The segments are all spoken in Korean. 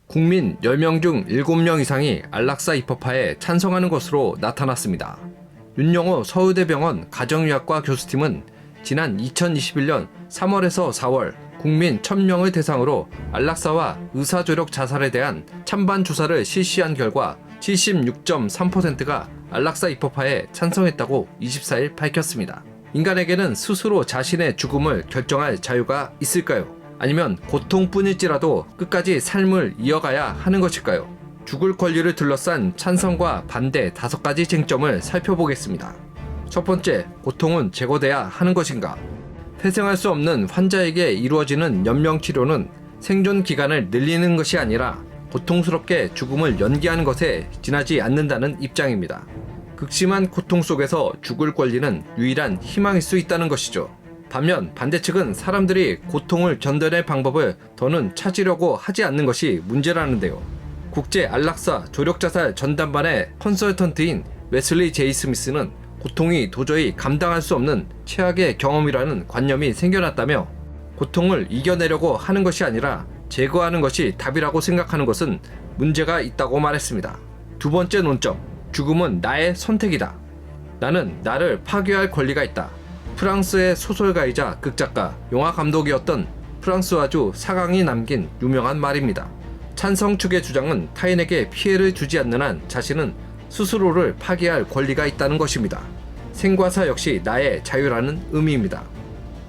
국민 10명 중 7명 이상이 안락사 입법화에 찬성하는 것으로 나타났습니다. 윤영호 서울대병원 가정의학과 교수팀은 지난 2021년 3월에서 4월 국민 1000명을 대상으로 안락사와 의사조력 자살에 대한 찬반 조사를 실시한 결과 76.3%가 안락사 입법화에 찬성했다고 24일 밝혔습니다. 인간에게는 스스로 자신의 죽음을 결정할 자유가 있을까요? 아니면 고통뿐일지라도 끝까지 삶을 이어가야 하는 것일까요? 죽을 권리를 둘러싼 찬성과 반대 5가지 쟁점을 살펴보겠습니다. 첫 번째, 고통은 제거돼야 하는 것인가? 회생할 수 없는 환자에게 이루어지는 연명치료는 생존 기간을 늘리는 것이 아니라 고통스럽게 죽음을 연기하는 것에 지나지 않는다는 입장입니다. 극심한 고통 속에서 죽을 권리는 유일한 희망일 수 있다는 것이죠. 반면 반대측은 사람들이 고통을 견뎌낼 방법을 더는 찾으려고 하지 않는 것이 문제라는데요. 국제 안락사 조력자살 전담반의 컨설턴트인 웨슬리 제이 스미스는 고통이 도저히 감당할 수 없는 최악의 경험이라는 관념이 생겨났다며 고통을 이겨내려고 하는 것이 아니라 제거하는 것이 답이라고 생각하는 것은 문제가 있다고 말했습니다. 두 번째 논점, 죽음은 나의 선택이다. 나는 나를 파괴할 권리가 있다. 프랑스의 소설가이자 극작가, 영화 감독이었던 프랑스와주 사강이 남긴 유명한 말입니다. 찬성 측의 주장은 타인에게 피해를 주지 않는 한 자신은 스스로를 파괴할 권리가 있다는 것입니다. 생과 사 역시 나의 자유라는 의미입니다.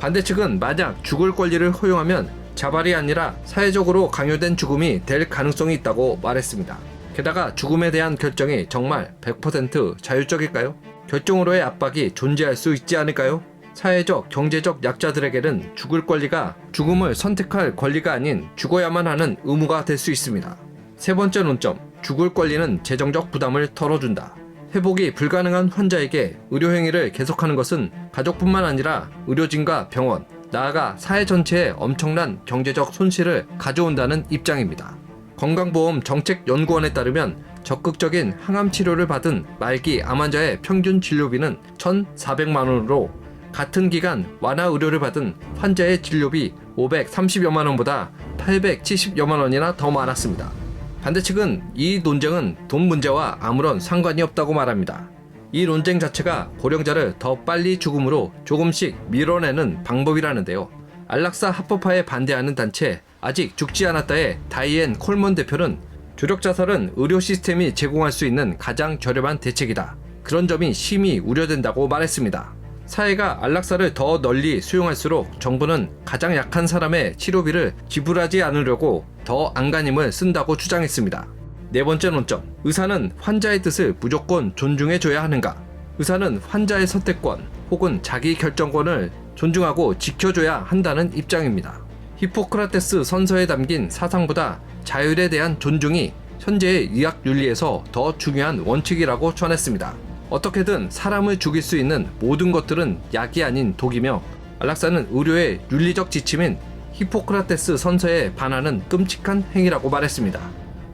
반대측은 만약 죽을 권리를 허용하면 자발이 아니라 사회적으로 강요된 죽음이 될 가능성이 있다고 말했습니다. 게다가 죽음에 대한 결정이 정말 100% 자율적일까요? 결정으로의 압박이 존재할 수 있지 않을까요? 사회적, 경제적 약자들에게는 죽을 권리가 죽음을 선택할 권리가 아닌 죽어야만 하는 의무가 될 수 있습니다. 세 번째 논점, 죽을 권리는 재정적 부담을 덜어준다. 회복이 불가능한 환자에게 의료행위를 계속하는 것은 가족뿐만 아니라 의료진과 병원, 나아가 사회 전체에 엄청난 경제적 손실을 가져온다는 입장입니다. 건강보험정책연구원에 따르면 적극적인 항암 치료를 받은 말기 암 환자의 평균 진료비는 1,400만 원으로 같은 기간 완화 의료를 받은 환자의 진료비 530여만 원보다 870여만 원이나 더 많았습니다. 반대측은 이 논쟁은 돈 문제와 아무런 상관이 없다고 말합니다. 이 논쟁 자체가 고령자를 더 빨리 죽음으로 조금씩 밀어내는 방법이라는데요. 안락사 합법화에 반대하는 단체 아직 죽지 않았다의 다이앤 콜먼 대표는 조력자살은 의료 시스템이 제공할 수 있는 가장 저렴한 대책이다. 그런 점이 심히 우려된다고 말했습니다. 사회가 안락사를 더 널리 수용할수록 정부는 가장 약한 사람의 치료비를 지불하지 않으려고 더 안간힘을 쓴다고 주장했습니다. 네 번째 논점, 의사는 환자의 뜻을 무조건 존중해줘야 하는가? 의사는 환자의 선택권 혹은 자기 결정권을 존중하고 지켜줘야 한다는 입장입니다. 히포크라테스 선서에 담긴 사상보다 자율에 대한 존중이 현재의 의학 윤리에서 더 중요한 원칙이라고 전했습니다. 어떻게든 사람을 죽일 수 있는 모든 것들은 약이 아닌 독이며 안락사는 의료의 윤리적 지침인 히포크라테스 선서에 반하는 끔찍한 행위라고 말했습니다.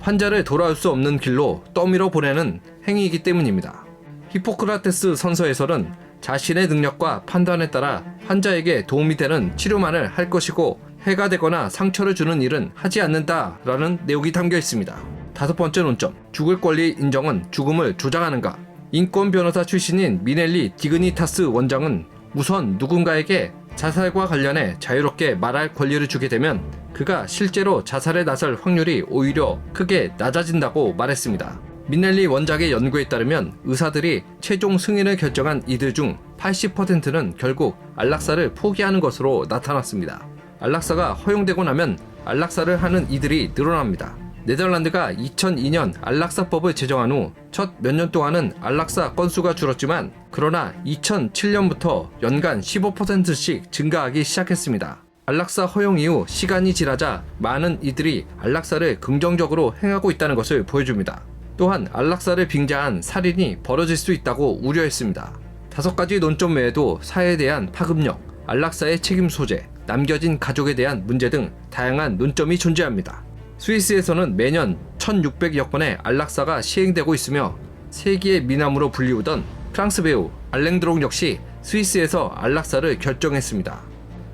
환자를 돌아올 수 없는 길로 떠밀어 보내는 행위이기 때문입니다. 히포크라테스 선서에서는 자신의 능력과 판단에 따라 환자에게 도움이 되는 치료만을 할 것이고 해가 되거나 상처를 주는 일은 하지 않는다라는 내용이 담겨 있습니다. 다섯 번째 논점, 죽을 권리 인정은 죽음을 조장하는가? 인권 변호사 출신인 미넬리 디그니타스 원장은 우선 누군가에게 자살과 관련해 자유롭게 말할 권리를 주게 되면 그가 실제로 자살에 나설 확률이 오히려 크게 낮아진다고 말했습니다. 미넬리 원장의 연구에 따르면 의사들이 최종 승인을 결정한 이들 중 80%는 결국 안락사를 포기하는 것으로 나타났습니다. 안락사가 허용되고 나면 안락사를 하는 이들이 늘어납니다. 네덜란드가 2002년 안락사법을 제정한 후 첫 몇 년 동안은 안락사 건수가 줄었지만 그러나 2007년부터 연간 15%씩 증가하기 시작했습니다. 안락사 허용 이후 시간이 지나자 많은 이들이 안락사를 긍정적으로 행하고 있다는 것을 보여줍니다. 또한 안락사를 빙자한 살인이 벌어질 수 있다고 우려했습니다. 5가지 논점 외에도 사회에 대한 파급력, 안락사의 책임 소재, 남겨진 가족에 대한 문제 등 다양한 논점이 존재합니다. 스위스에서는 매년 1600여 건의 안락사가 시행되고 있으며 세기의 미남으로 불리우던 프랑스 배우 알랭드롱 역시 스위스에서 안락사를 결정했습니다.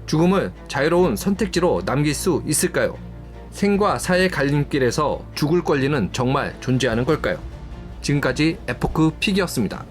죽음을 자유로운 선택지로 남길 수 있을까요? 생과 사의 갈림길에서 죽을 권리는 정말 존재하는 걸까요? 지금까지 에포크 픽이었습니다.